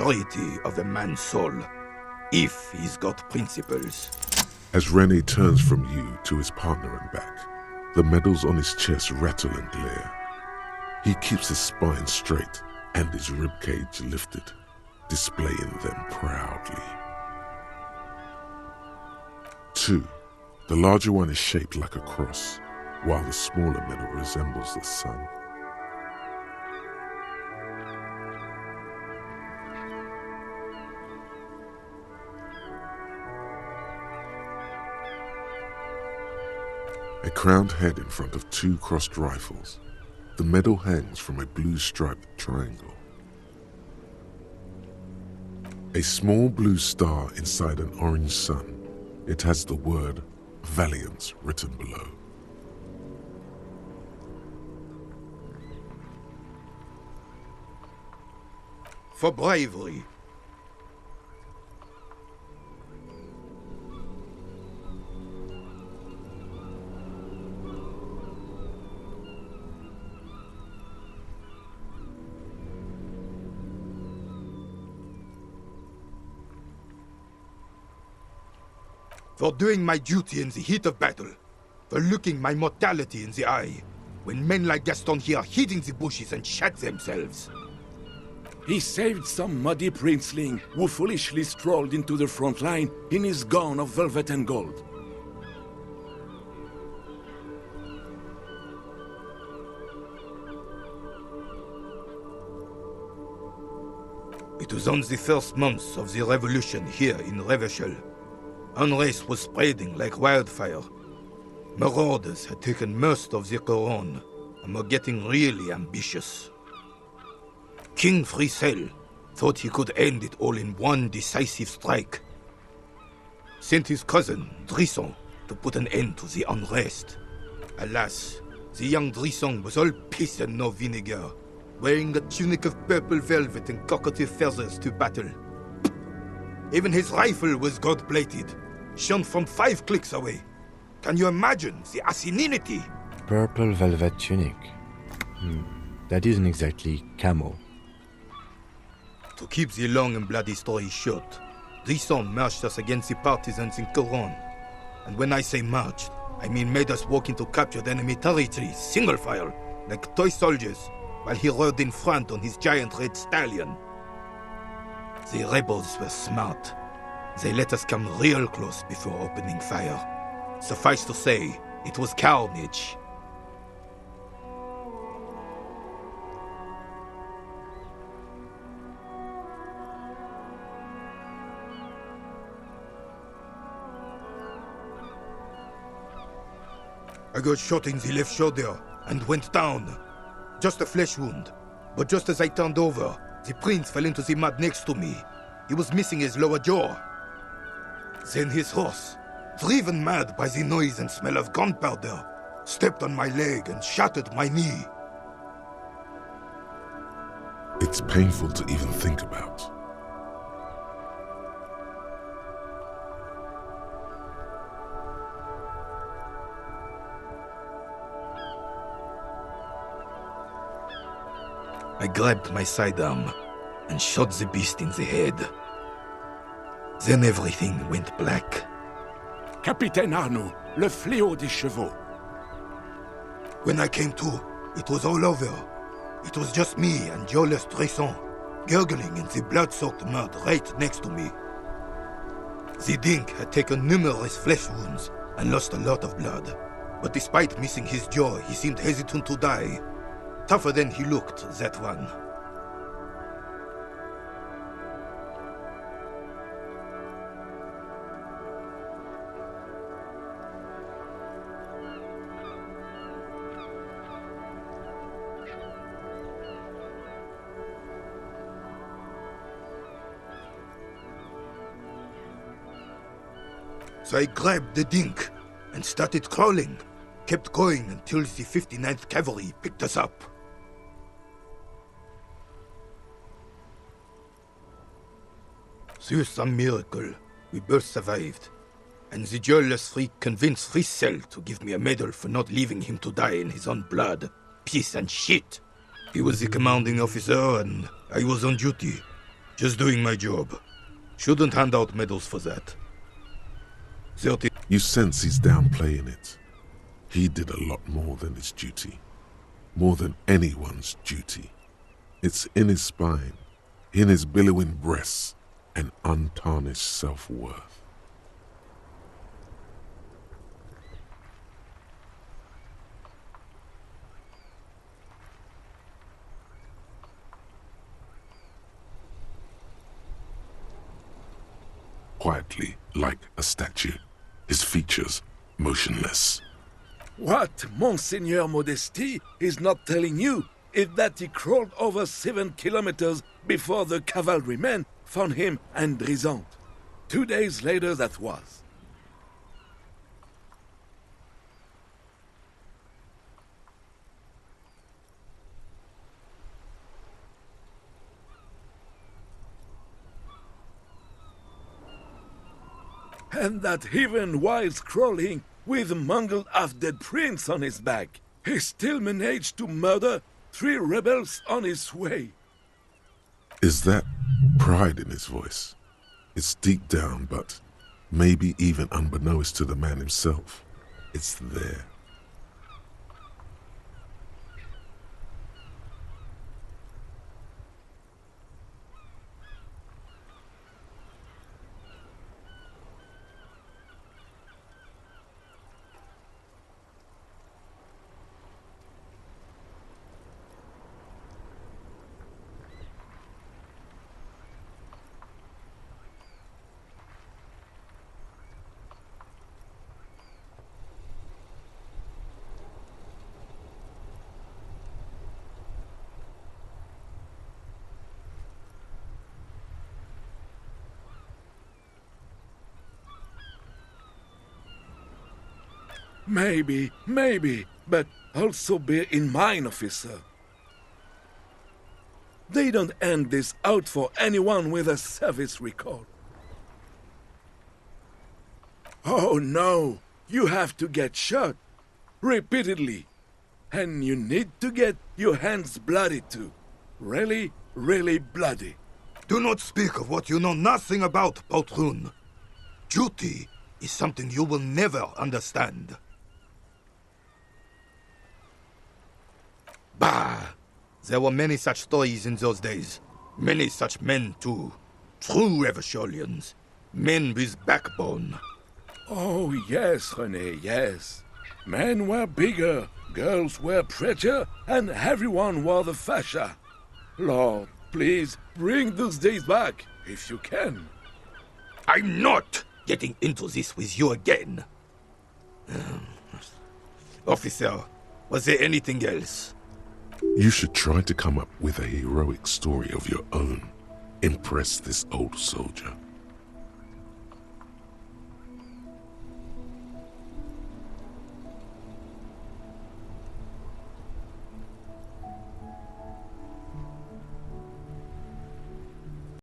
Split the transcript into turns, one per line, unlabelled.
purity of a man's soul, if he's got principles.
As René turns from you to his partner and back, the medals on his chest rattle and glare. He keeps his spine straight and his ribcage lifted, displaying them proudly. 2. The larger one is shaped like a cross, while the smaller medal resembles the sun. A crowned head in front of 2 crossed rifles. The medal hangs from a blue striped triangle. A small blue star inside an orange sun. It has the word Valiance written below.
For bravery. For doing my duty in the heat of battle, for looking my mortality in the eye, when men like Gaston here hid in the bushes and shot themselves.
He saved some muddy princeling who foolishly strolled into the front line in his gown of velvet and gold.
It was on the first months of the revolution here in Revachol. Unrest was spreading like wildfire. Marauders had taken most of the Couronne and were getting really ambitious. King Frisel thought he could end it all in one decisive strike. Sent his cousin, Drisson, to put an end to the unrest. Alas, the young Drisson was all piss and no vinegar, wearing a tunic of purple velvet and cockatiel feathers to battle. Even his rifle was gold-plated, shone from 5 clicks away. Can you imagine the asininity?
Purple velvet tunic. That isn't exactly camo.
To keep the long and bloody story short, Drisson marched us against the partisans in Couronne. And when I say marched, I mean made us walk into captured enemy territory, single file, like toy soldiers, while he rode in front on his giant red stallion. The rebels were smart. They let us come real close before opening fire. Suffice to say, it was carnage. I got shot in the left shoulder and went down. Just a flesh wound. But just as I turned over, the prince fell into the mud next to me. He was missing his lower jaw. Then his horse, driven mad by the noise and smell of gunpowder, stepped on my leg and shattered my knee.
It's painful to even think about.
I grabbed my sidearm and shot the beast in the head. Then everything went black.
Capitaine Arnaud, le fléau des chevaux.
When I came to, it was all over. It was just me and Jolas Drisson, gurgling in the blood-soaked mud right next to me. The Dink had taken numerous flesh wounds and lost a lot of blood. But despite missing his jaw, he seemed hesitant to die. Tougher than he looked, that one. So I grabbed the Dink and started crawling. Kept going until the 59th Cavalry picked us up. Through some miracle, we both survived. And the jealous freak convinced Frisel to give me a medal for not leaving him to die in his own blood. Piece and shit. He was the commanding officer and I was on duty. Just doing my job. Shouldn't hand out medals for that. 30.
You sense he's downplaying it. He did a lot more than his duty. More than anyone's duty. It's in his spine, in his billowing breasts, and untarnished self-worth. Quietly, like a statue, his features motionless.
What Monseigneur Modesty is not telling you is that he crawled over 7 kilometers before the cavalrymen found him and Drizant. 2 days later that was. And that even while crawling with a mangled half-dead prince on his back, he still managed to murder 3 rebels on his way.
Is that pride in his voice? It's deep down, but maybe even unbeknownst to the man himself, it's there.
Maybe, but also bear in mind, officer. They don't hand this out for anyone with a service record. Oh no, you have to get shot, repeatedly. And you need to get your hands bloody too. Really, really bloody.
Do not speak of what you know nothing about, Poltroon. Duty is something you will never understand. Bah! There were many such stories in those days. Many such men, too. True Revacholians. Men with backbone.
Oh yes, René, yes. Men were bigger, girls were prettier, and everyone wore the fascia. Lord, please, bring those days back, if you can.
I'm not getting into this with you again. Officer, was there anything else?
You should try to come up with a heroic story of your own. Impress this old soldier.